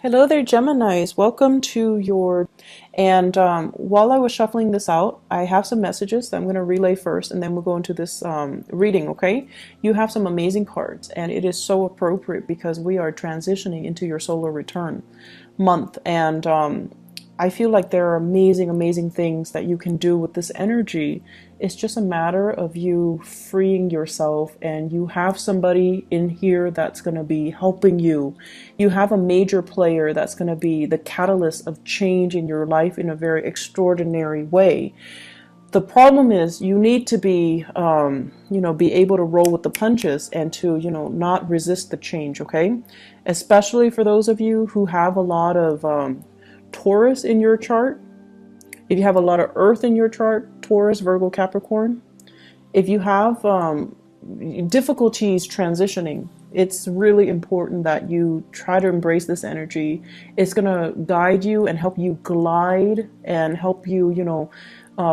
Hello there, Geminis. Welcome to your. And while I was shuffling this out, I have some messages that I'm going to relay first, and then we'll go into this reading, okay? You have some amazing cards, and it is so appropriate because we are transitioning into your solar return month. And I feel like there are amazing, amazing things that you can do with this energy. It's just a matter of you freeing yourself, and you have somebody in here that's going to be helping you. You have a major player that's going to be the catalyst of change in your life in a very extraordinary way. The problem is you need to be, be able to roll with the punches and to, not resist the change, okay? Especially for those of you who have a lot of Taurus in your chart. If you have a lot of Earth in your chart, Taurus, Virgo, Capricorn. If you have difficulties transitioning, it's really important that you try to embrace this energy. It's going to guide you and help you glide and help you,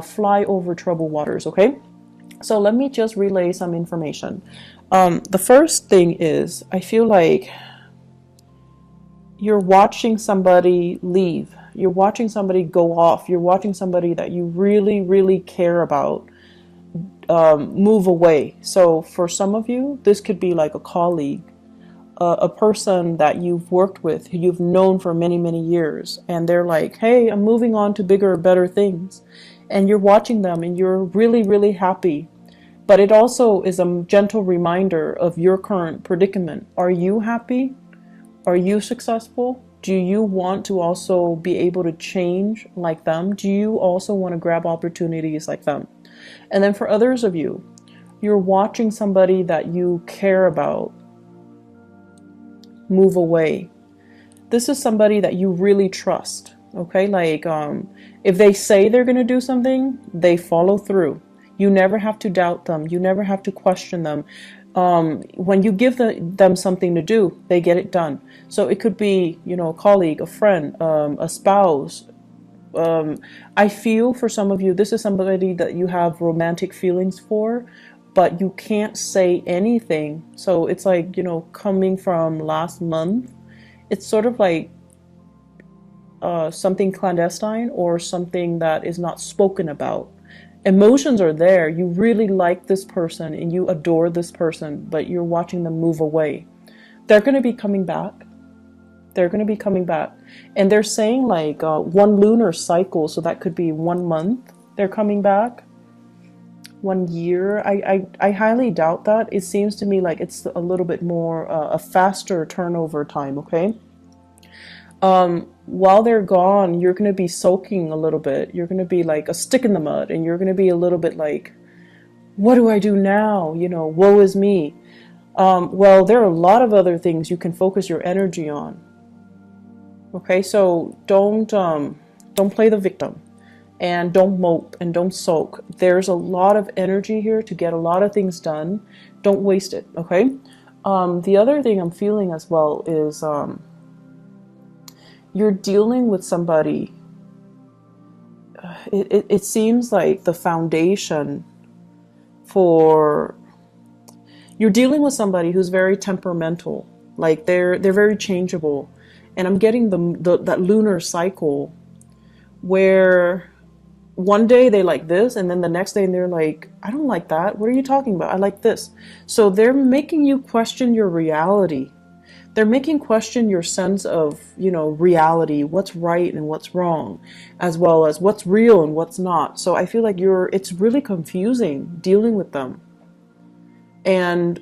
fly over troubled waters, okay? So let me just relay some information. The first thing is, I feel like you're watching somebody leave. You're watching somebody go off. You're watching somebody that you really, really care about move away. So for some of you, this could be like a colleague, a person that you've worked with, who you've known for many, many years. And they're like, hey, I'm moving on to bigger, better things. And you're watching them and you're really, really happy. But it also is a gentle reminder of your current predicament. Are you happy? Are you successful? Do you want to also be able to change like them? Do you also want to grab opportunities like them? And then for others of you, you're watching somebody that you care about move away. This is somebody that you really trust, okay? Like if they say they're going to do something, they follow through. You never have to doubt them. You never have to question them. When you give them something to do, they get it done. So it could be, a colleague, a friend, a spouse. I feel for some of you, this is somebody that you have romantic feelings for, but you can't say anything. So it's like, coming from last month, it's sort of like something clandestine or something that is not spoken about. Emotions are there. You really like this person and you adore this person, but you're watching them move away. They're going to be coming back. They're going to be coming back. And they're saying like one lunar cycle, so that could be 1 month they're coming back. 1 year. I highly doubt that. It seems to me like it's a little bit more a faster turnover time, okay? While they're gone, you're going to be soaking a little bit. You're going to be like a stick in the mud, and you're going to be a little bit like, what do I do now? Woe is me. Well, there are a lot of other things you can focus your energy on. Okay, so don't play the victim, and don't mope and don't sulk. There's a lot of energy here to get a lot of things done. Don't waste it, okay? The other thing I'm feeling as well is you're dealing with somebody. It seems like the foundation for you're dealing with somebody who's very temperamental. Like they're very changeable, and I'm getting that lunar cycle where one day they like this, and then the next day they're like, I don't like that. What are you talking about? I like this. So they're making you question your reality. They're making question your sense of, reality, what's right and what's wrong, as well as what's real and what's not. So I feel like it's really confusing dealing with them. And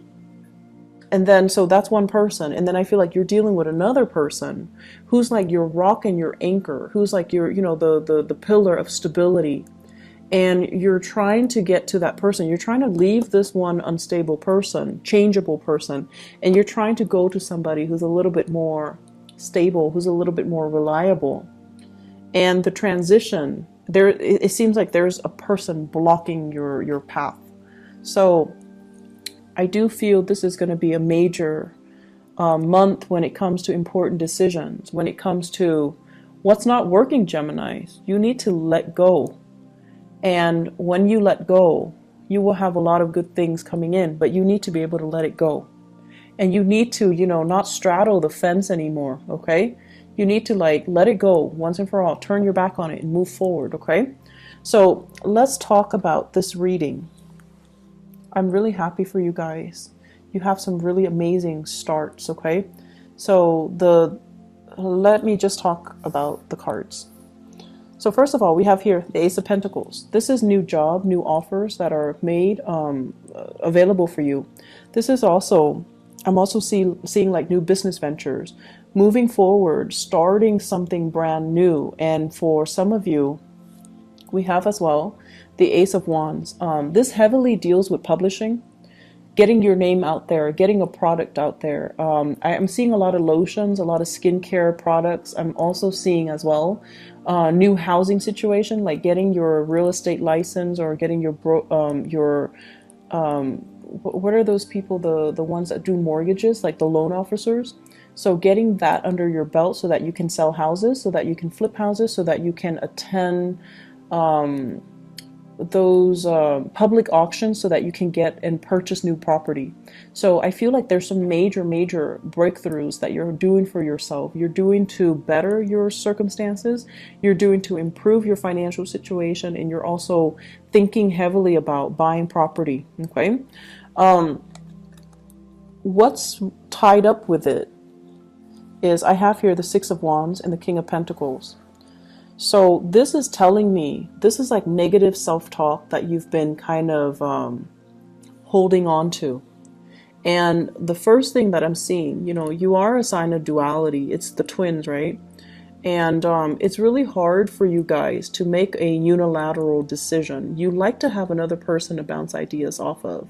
then, so that's one person. And then I feel like you're dealing with another person who's like your rock and your anchor, who's like your, the pillar of stability. And you're trying to get to that person. You're trying to leave this one unstable person, changeable person, and you're trying to go to somebody who's a little bit more stable, who's a little bit more reliable. And the transition, it seems like there's a person blocking your path. So I do feel this is going to be a major month when it comes to important decisions, when it comes to what's not working, Geminis. You need to let go. And when you let go, you will have a lot of good things coming in, but you need to be able to let it go. And you need to, not straddle the fence anymore, okay? You need to like let it go once and for all. Turn your back on it and move forward, okay? So let's talk about this reading. I'm really happy for you guys. You have some really amazing starts, okay? So let me just talk about the cards. So first of all, we have here the Ace of Pentacles. This is new job, new offers that are made available for you. This is also, I'm also seeing like new business ventures, moving forward, starting something brand new. And for some of you, we have as well the Ace of Wands. This heavily deals with publishing, getting your name out there, getting a product out there. I'm seeing a lot of lotions, a lot of skincare products. I'm also seeing as well new housing situation, like getting your real estate license or getting your what are those people, the ones that do mortgages, like the loan officers. So getting that under your belt so that you can sell houses, so that you can flip houses, so that you can attend those public auctions so that you can get and purchase new property. So I feel like there's some major breakthroughs that you're doing for yourself. You're doing to better your circumstances, you're doing to improve your financial situation, and you're also thinking heavily about buying property, okay? What's tied up with it is I have here the Six of Wands and the King of Pentacles. So this is telling me, this is like negative self-talk that you've been kind of holding on to. And the first thing that I'm seeing, you know, you are a sign of duality. It's the twins, right? And it's really hard for you guys to make a unilateral decision. You like to have another person to bounce ideas off of.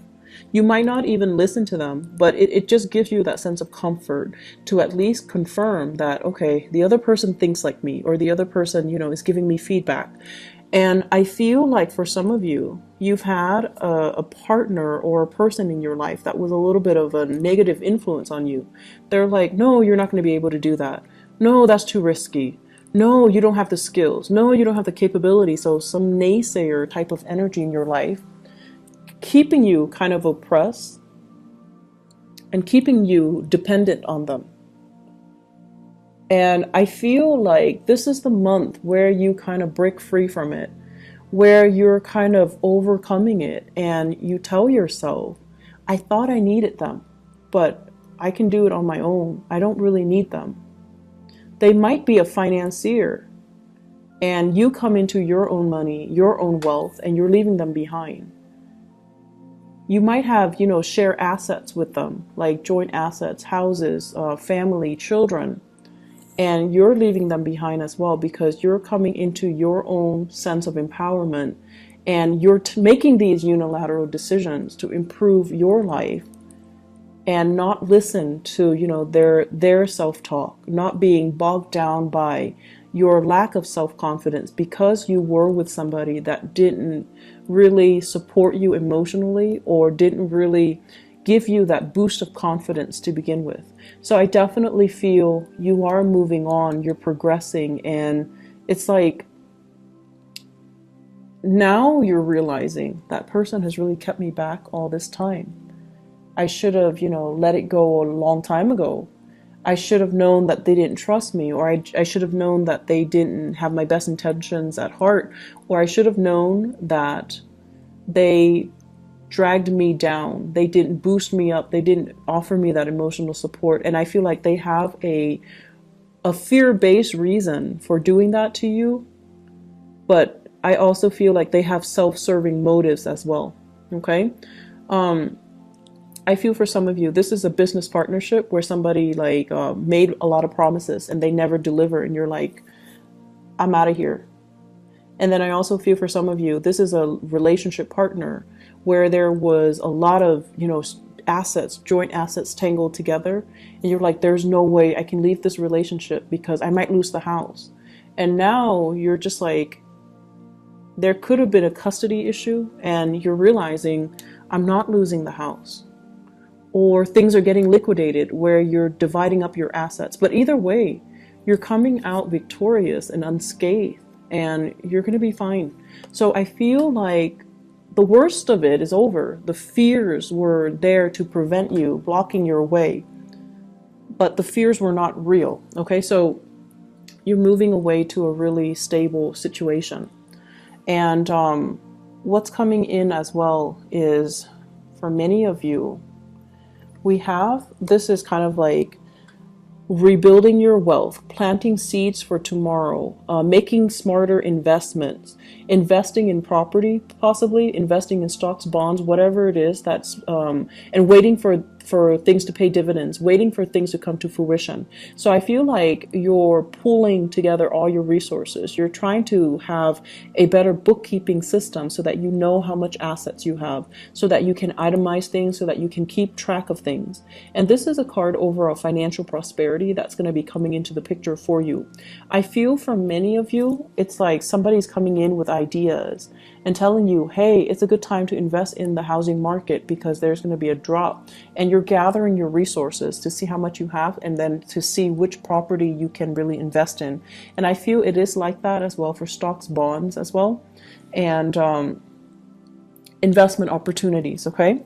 You might not even listen to them, but it just gives you that sense of comfort to at least confirm that, okay, the other person thinks like me, or the other person, you know, is giving me feedback. And I feel like for some of you, you've had a partner or a person in your life that was a little bit of a negative influence on you. They're like, no, you're not going to be able to do that. No, that's too risky. No, you don't have the skills. No, you don't have the capability. So some naysayer type of energy in your life, keeping you kind of oppressed and keeping you dependent on them. And I feel like this is the month where you kind of break free from it, where you're kind of overcoming it, and you tell yourself, I thought I needed them, but I can do it on my own. I don't really need them. They might be a financier, and you come into your own money, your own wealth, and you're leaving them behind. You might have, you know, share assets with them, like joint assets, houses, family, children, and you're leaving them behind as well because you're coming into your own sense of empowerment, and you're making these unilateral decisions to improve your life and not listen to, you know, their self-talk, not being bogged down by your lack of self-confidence because you were with somebody that didn't really support you emotionally or didn't really give you that boost of confidence to begin with. So I definitely feel you are moving on, you're progressing, and it's like now you're realizing that person has really kept me back all this time. I should have, you know, let it go a long time ago. I should have known that they didn't trust me, or I should have known that they didn't have my best intentions at heart, or I should have known that they dragged me down. They didn't boost me up. They didn't offer me that emotional support. And I feel like they have a fear-based reason for doing that to you, but I also feel like they have self-serving motives as well. Okay? I feel for some of you, this is a business partnership where somebody like made a lot of promises and they never deliver, and you're like, I'm out of here. And then I also feel for some of you, this is a relationship partner where there was a lot of, you know, assets, joint assets tangled together, and you're like, there's no way I can leave this relationship because I might lose the house. And now you're just like, there could have been a custody issue, and you're realizing I'm not losing the house. Or things are getting liquidated where you're dividing up your assets. But either way, you're coming out victorious and unscathed, and you're going to be fine. So I feel like the worst of it is over. The fears were there to prevent you, blocking your way. But the fears were not real. Okay, so You're moving away to a really stable situation. And what's coming in as well is, for many of you, this is kind of like rebuilding your wealth, planting seeds for tomorrow, making smarter investments, investing in property, possibly investing in stocks, bonds, whatever it is that's, and waiting for things to pay dividends, waiting for things to come to fruition. So I feel like you're pulling together all your resources. You're trying to have a better bookkeeping system so that you know how much assets you have, so that you can itemize things, so that you can keep track of things. And this is a card over a financial prosperity that's going to be coming into the picture for you. I feel for many of you, it's like somebody's coming in with ideas and telling you, hey, it's a good time to invest in the housing market because there's going to be a drop. And you're gathering your resources to see how much you have and then to see which property you can really invest in. And I feel it is like that as well for stocks, bonds as well, and investment opportunities, okay?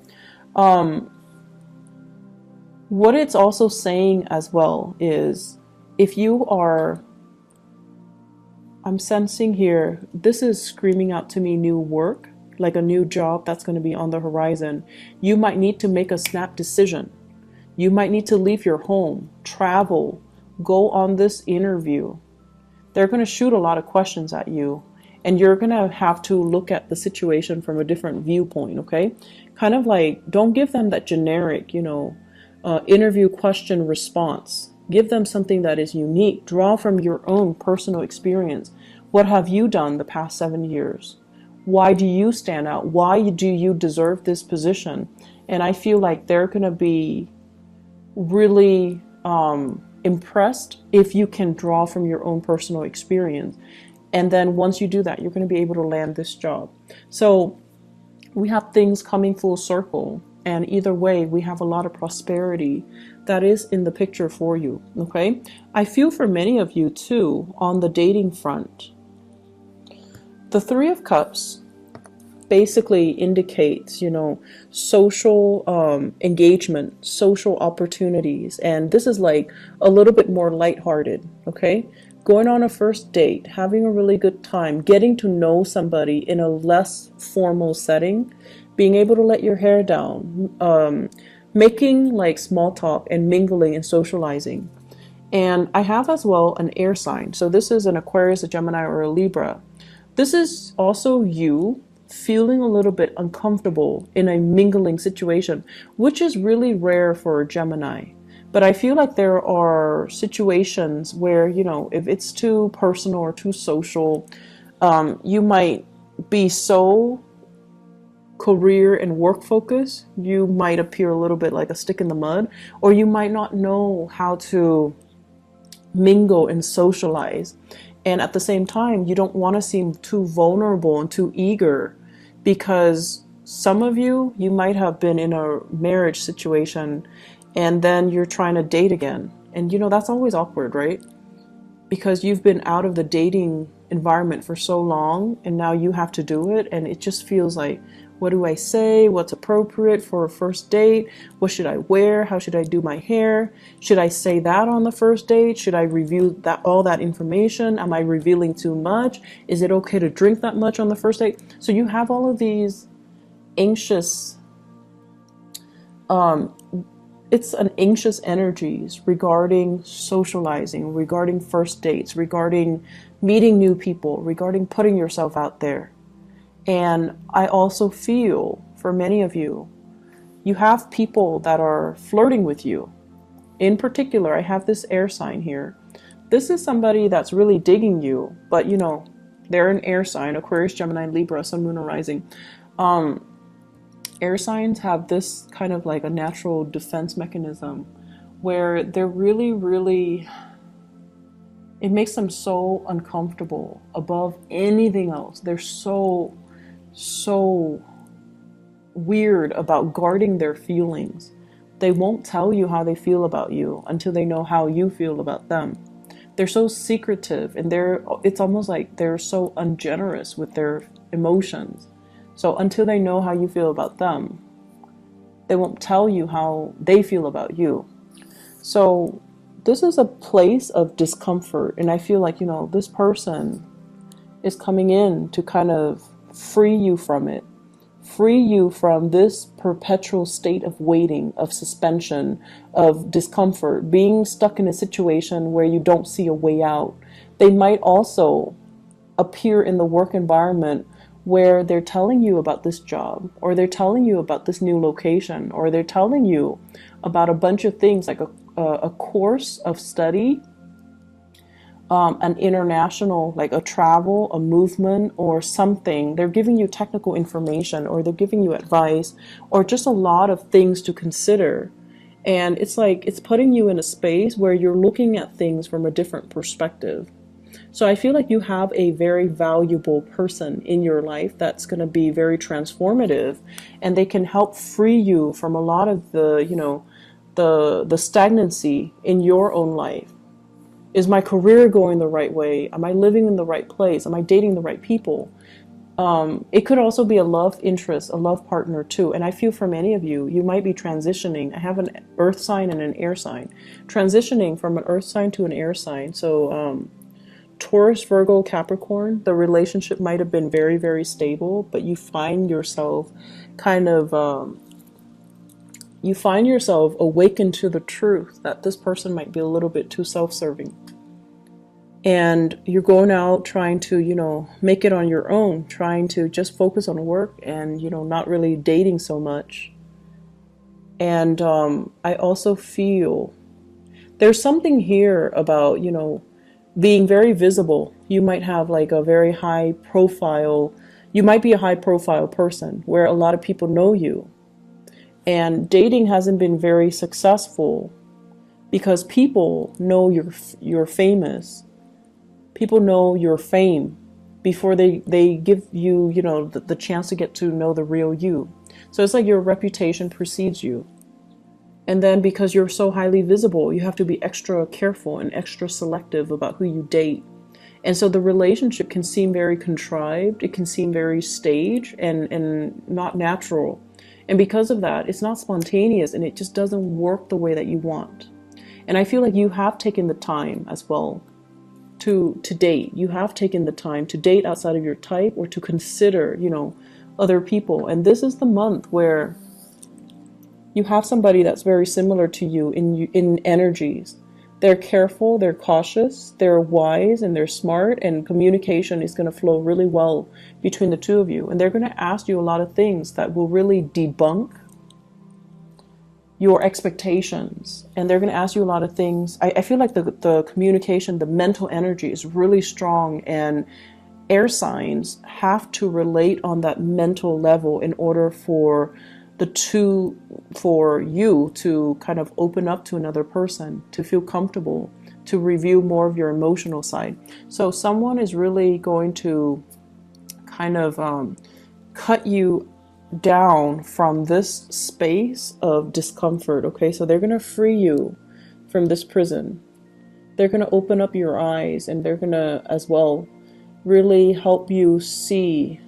What it's also saying as well is, if you are, I'm sensing here, this is screaming out to me new work, like a new job that's going to be on the horizon. You might need to make a snap decision. You might need to leave your home, travel, go on this interview. They're going to shoot a lot of questions at you, and you're going to have to look at the situation from a different viewpoint, okay? Kind of like, don't give them that generic, interview question response. Give them something that is unique. Draw from your own personal experience. What have you done the past 7 years? Why do you stand out? Why do you deserve this position? And I feel like they're going to be really impressed if you can draw from your own personal experience. And then once you do that, you're going to be able to land this job. So we have things coming full circle. And either way, we have a lot of prosperity that is in the picture for you, okay? I feel for many of you too, on the dating front, the Three of Cups basically indicates, social engagement, social opportunities. And this is like a little bit more lighthearted, okay? Going on a first date, having a really good time, getting to know somebody in a less formal setting, being able to let your hair down, making like small talk and mingling and socializing. And I have as well an air sign. So this is an Aquarius, a Gemini, or a Libra. This is also you feeling a little bit uncomfortable in a mingling situation, which is really rare for a Gemini. But I feel like there are situations where, if it's too personal or too social, you might be so career and work focus, you might appear a little bit like a stick in the mud, or you might not know how to mingle and socialize. And at the same time, you don't want to seem too vulnerable and too eager, because some of you might have been in a marriage situation and then you're trying to date again. And that's always awkward, right? Because you've been out of the dating environment for so long and now you have to do it, and it just feels like, what do I say? What's appropriate for a first date? What should I wear? How should I do my hair? Should I say that on the first date? Should I review all that information? Am I revealing too much? Is it okay to drink that much on the first date? So you have all of these anxious, it's an anxious energies regarding socializing, regarding first dates, regarding meeting new people, regarding putting yourself out there. And I also feel for many of you, you have people that are flirting with you. In particular, I have this air sign here. This is somebody that's really digging you, but they're an air sign, Aquarius, Gemini, Libra, Sun, Moon, or Rising. Air signs have this kind of like a natural defense mechanism where they're really, really, it makes them so uncomfortable above anything else. They're so weird about guarding their feelings. They won't tell you how they feel about you until they know how you feel about them. They're so secretive, and it's almost like they're so ungenerous with their emotions. So until they know how you feel about them, they won't tell you how they feel about you. So this is a place of discomfort. And I feel like, this person is coming in to kind of free you from it, free you from this perpetual state of waiting, of suspension, of discomfort, being stuck in a situation where you don't see a way out. They might also appear in the work environment where they're telling you about this job, or they're telling you about this new location, or they're telling you about a bunch of things like a course of study, an international, like a travel, a movement, or something. They're giving you technical information, or they're giving you advice, or just a lot of things to consider. And it's like it's putting you in a space where you're looking at things from a different perspective. So I feel like you have a very valuable person in your life that's going to be very transformative, and they can help free you from a lot of the stagnancy in your own life. Is my career going the right way? Am I living in the right place? Am I dating the right people? It could also be a love interest, a love partner too. And I feel for many of you, you might be transitioning. I have an earth sign and an air sign. Transitioning from an earth sign to an air sign. So Taurus, Virgo, Capricorn, the relationship might have been very, very stable, but you find yourself kind of, awakened to the truth that this person might be a little bit too self-serving. And you're going out trying to, make it on your own, trying to just focus on work and, not really dating so much. And I also feel there's something here about, being very visible. You might have like a very high profile, you might be a high profile person where a lot of people know you. And dating hasn't been very successful because people know you're famous. People know your fame before they give you, the chance to get to know the real you. So it's like your reputation precedes you. And then because you're so highly visible, you have to be extra careful and extra selective about who you date. And so the relationship can seem very contrived. It can seem very staged and not natural. And because of that, it's not spontaneous, and it just doesn't work the way that you want. And I feel like you have taken the time as well to date. You have taken the time to date outside of your type, or to consider, other people. And this is the month where you have somebody that's very similar to you in energies. They're careful, they're cautious, they're wise, and they're smart, and communication is going to flow really well between the two of you. And they're going to ask you a lot of things that will really debunk your expectations. And they're going to ask you a lot of things. I feel like the communication, the mental energy is really strong, and air signs have to relate on that mental level in order for you to kind of open up to another person, to feel comfortable, to review more of your emotional side. So someone is really going to kind of cut you down from this space of discomfort. Okay, so they're going to free you from this prison. They're going to open up your eyes, and they're going to as well really help you see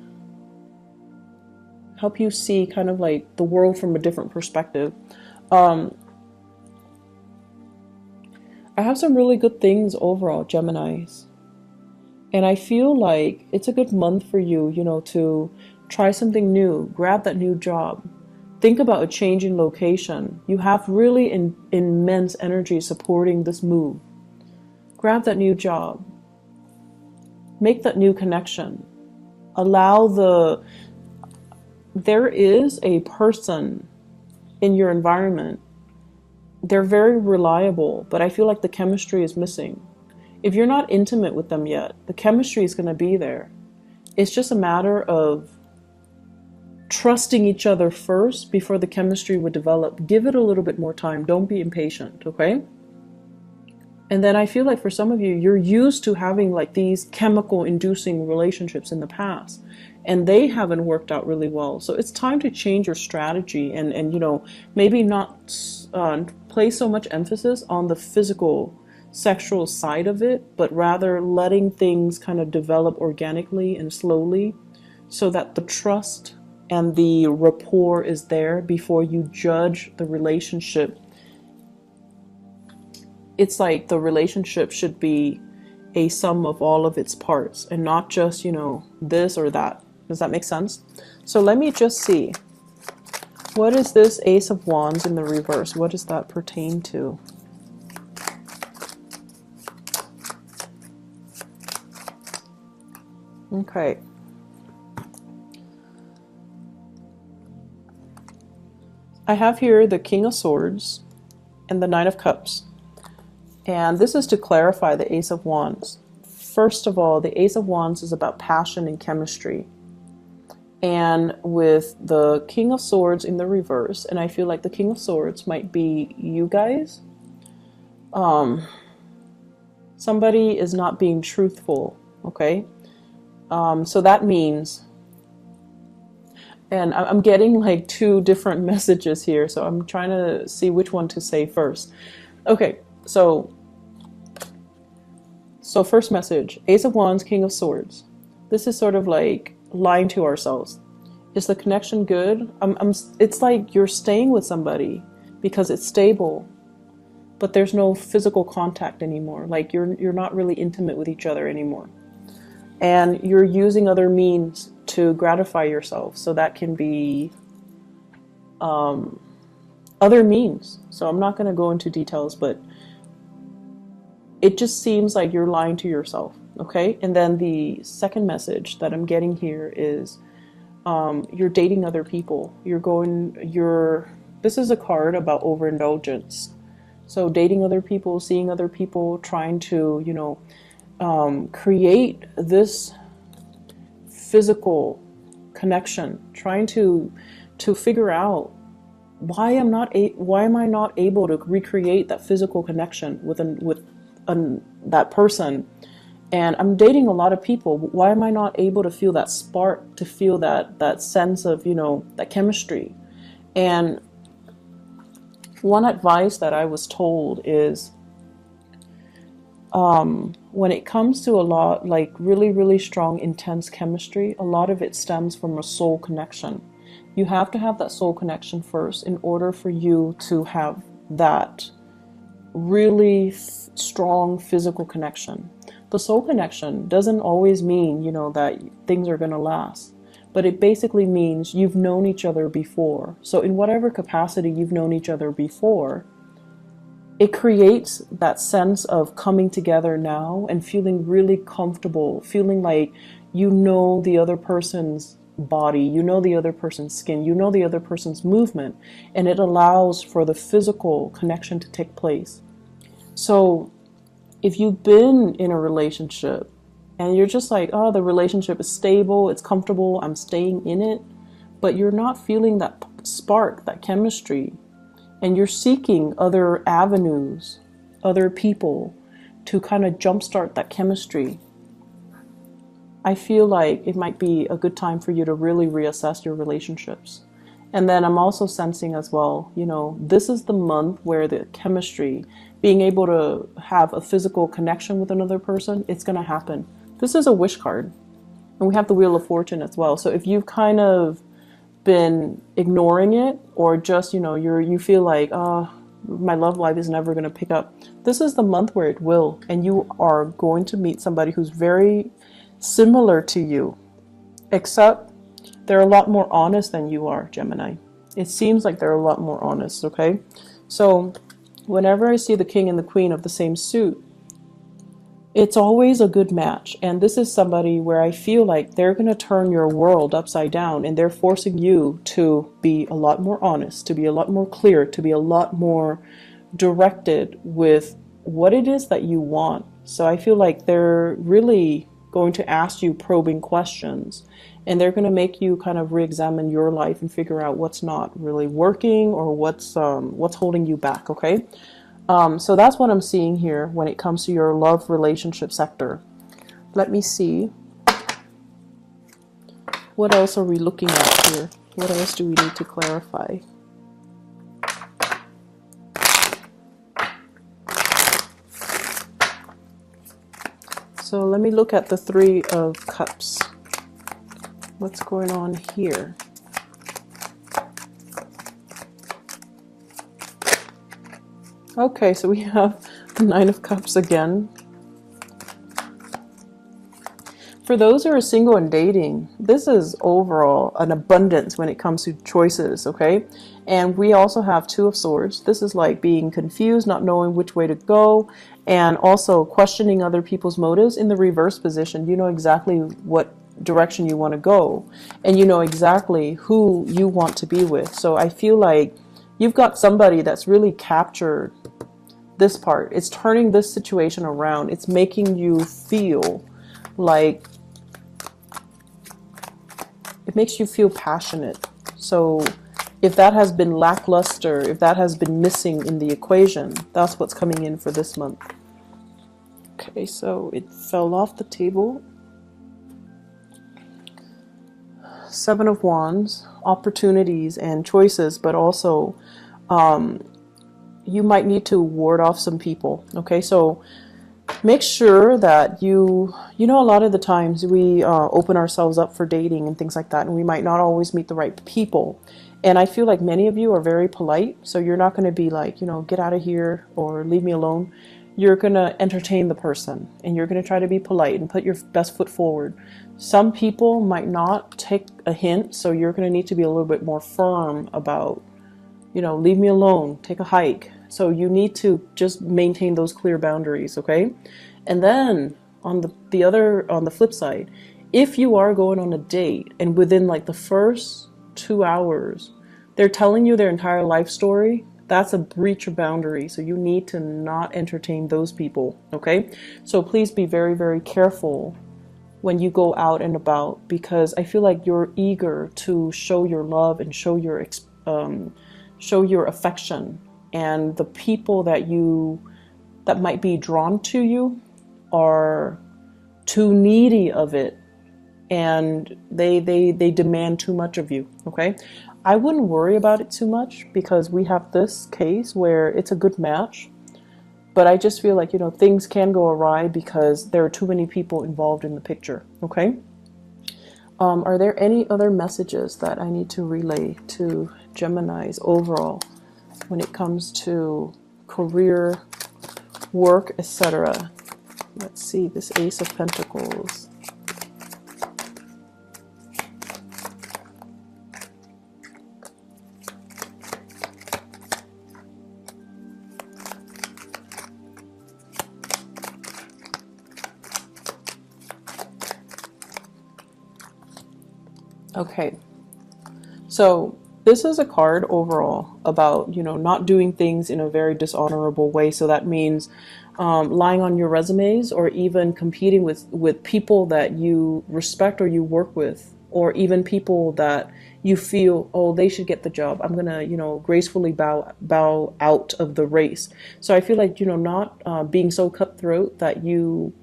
kind of like the world from a different perspective. I have some really good things overall, Geminis. And I feel like it's a good month for you, to try something new, grab that new job, think about a change in location. You have really immense energy supporting this move. Grab that new job, make that new connection, there is a person in your environment. They're very reliable, but I feel like the chemistry is missing. If you're not intimate with them yet, the chemistry is going to be there. It's just a matter of trusting each other first before the chemistry would develop. Give it a little bit more time. Don't be impatient, okay? And then I feel like for some of you, you're used to having like these chemical inducing relationships in the past, and they haven't worked out really well. So it's time to change your strategy and maybe not place so much emphasis on the physical, sexual side of it, but rather letting things kind of develop organically and slowly so that the trust and the rapport is there before you judge the relationship it's like the relationship should be a sum of all of its parts and not just, you know, this or that. Does that make sense? So let me just see. What is this Ace of Wands in the reverse? What does that pertain to? Okay. I have here the King of Swords and the Knight of Cups. And this is to clarify the Ace of Wands. First of all, the Ace of Wands is about passion and chemistry. And with the King of Swords in the reverse, and I feel like the King of Swords might be you guys. Somebody is not being truthful, okay? So that means, and I'm getting like two different messages here, so I'm trying to see which one to say first. Okay, so first message, Ace of Wands, King of Swords. This is sort of like lying to ourselves. Is the connection good? It's like you're staying with somebody because it's stable, but there's no physical contact anymore. Like you're not really intimate with each other anymore. And you're using other means to gratify yourself. So that can be other means. So I'm not going to go into details, but it just seems like you're lying to yourself. Okay. And then the second message that I'm getting here is you're dating other people. This is a card about overindulgence. So dating other people, seeing other people, trying to, you know, create this physical connection, trying to figure out why am I not able to recreate that physical connection with that person. And I'm dating a lot of people. Why am I not able to feel that spark, to feel that sense of, you know, that chemistry? And one advice that I was told is when it comes to a lot, like really, really strong, intense chemistry, a lot of it stems from a soul connection. You have to have that soul connection first in order for you to have that really strong physical connection. The soul connection doesn't always mean, you know, that things are going to last, but it basically means you've known each other before. So in whatever capacity you've known each other before, it creates that sense of coming together now and feeling really comfortable, feeling like you know the other person's body, you know the other person's skin, you know the other person's movement, and it allows for the physical connection to take place. So if you've been in a relationship and you're just like, oh, the relationship is stable, it's comfortable, I'm staying in it, but you're not feeling that spark, that chemistry, and you're seeking other avenues, other people to kind of jumpstart that chemistry, I feel like it might be a good time for you to really reassess your relationships. And then I'm also sensing as well, you know, this is the month where the chemistry, being able to have a physical connection with another person, it's going to happen. This is a wish card. And we have the Wheel of Fortune as well. So if you've kind of been ignoring it, or just, you know, you feel like, oh, my love life is never going to pick up, this is the month where it will. And you are going to meet somebody who's very similar to you, except they're a lot more honest than you are, Gemini. It seems like they're a lot more honest, okay? So whenever I see the King and the Queen of the same suit, it's always a good match. And this is somebody where I feel like they're going to turn your world upside down, and they're forcing you to be a lot more honest, to be a lot more clear, to be a lot more directed with what it is that you want. So I feel like they're really going to ask you probing questions, and they're going to make you kind of re-examine your life and figure out what's not really working, or what's holding you back, okay? So that's what I'm seeing here when it comes to your love relationship sector. Let me see. What else are we looking at here? What else do we need to clarify? So let me look at the Three of Cups. What's going on here? Okay, so we have The Nine of Cups again. For those who are single and dating, this is overall an abundance when it comes to choices, okay? And we also have Two of Swords. This is like being confused, not knowing which way to go, and also questioning other people's motives. In the reverse position, you know exactly what direction you want to go, and you know exactly who you want to be with. So I feel like you've got somebody that's really captured this part. It's turning this situation around. It's making you feel like, it makes you feel passionate. So if that has been lackluster, if that has been missing in the equation, that's what's coming in for this month. Okay, so it fell off the table. Seven of Wands, opportunities and choices, but also you might need to ward off some people. Okay, so make sure that you know, a lot of the times we open ourselves up for dating and things like that, and we might not always meet the right people. And I feel like many of you are very polite, so you're not going to be like, you know, get out of here or leave me alone. You're going to entertain the person, and you're going to try to be polite and put your best foot forward. Some people might not take a hint, so you're going to need to be a little bit more firm about, you know, leave me alone, take a hike. So you need to just maintain those clear boundaries, okay? And then on the flip side, if you are going on a date and within like the first 2 hours, they're telling you their entire life story, that's a breach of boundary. So you need to not entertain those people, okay? So please be very, very careful when you go out and about, because I feel like you're eager to show your love and show your affection. And the people that might be drawn to you are too needy of it, and they demand too much of you, okay? I wouldn't worry about it too much, because we have this case where it's a good match, but I just feel like, you know, things can go awry because there are too many people involved in the picture, okay? Are there any other messages that I need to relay to Geminis overall when it comes to career, work, etc.? Let's see, this Ace of Pentacles. Okay, so this is a card overall about, you know, not doing things in a very dishonorable way. So that means lying on your resumes, or even competing with people that you respect or you work with, or even people that you feel, oh, they should get the job. I'm gonna, you know, gracefully bow out of the race. So I feel like, you know, not being so cutthroat that you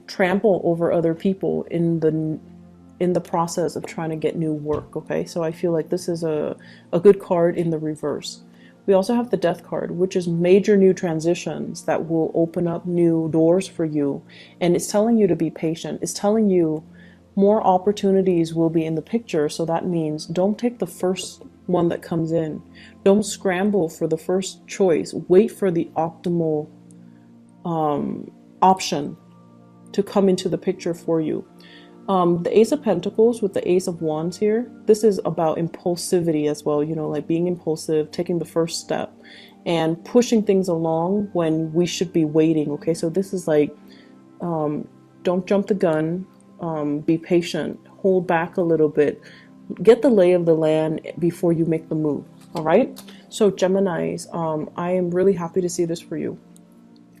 trample over other people in the process of trying to get new work, okay? So I feel like this is a good card in the reverse. We also have the Death card, which is major new transitions that will open up new doors for you. And it's telling you to be patient. It's telling you more opportunities will be in the picture. So that means don't take the first one that comes in. Don't scramble for the first choice. Wait for the optimal option to come into the picture for you. The Ace of Pentacles with the Ace of Wands here, this is about impulsivity as well, you know, like being impulsive, taking the first step and pushing things along when we should be waiting, okay? So this is like, don't jump the gun, be patient, hold back a little bit, get the lay of the land before you make the move, all right? So Geminis, I am really happy to see this for you.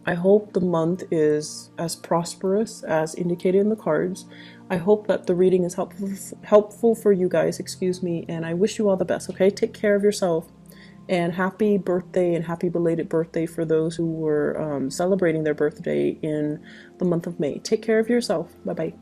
I hope the month is as prosperous as indicated in the cards. I hope that the reading is helpful for you guys, excuse me, and I wish you all the best, okay? Take care of yourself, and happy birthday and happy belated birthday for those who were celebrating their birthday in the month of May. Take care of yourself. Bye-bye.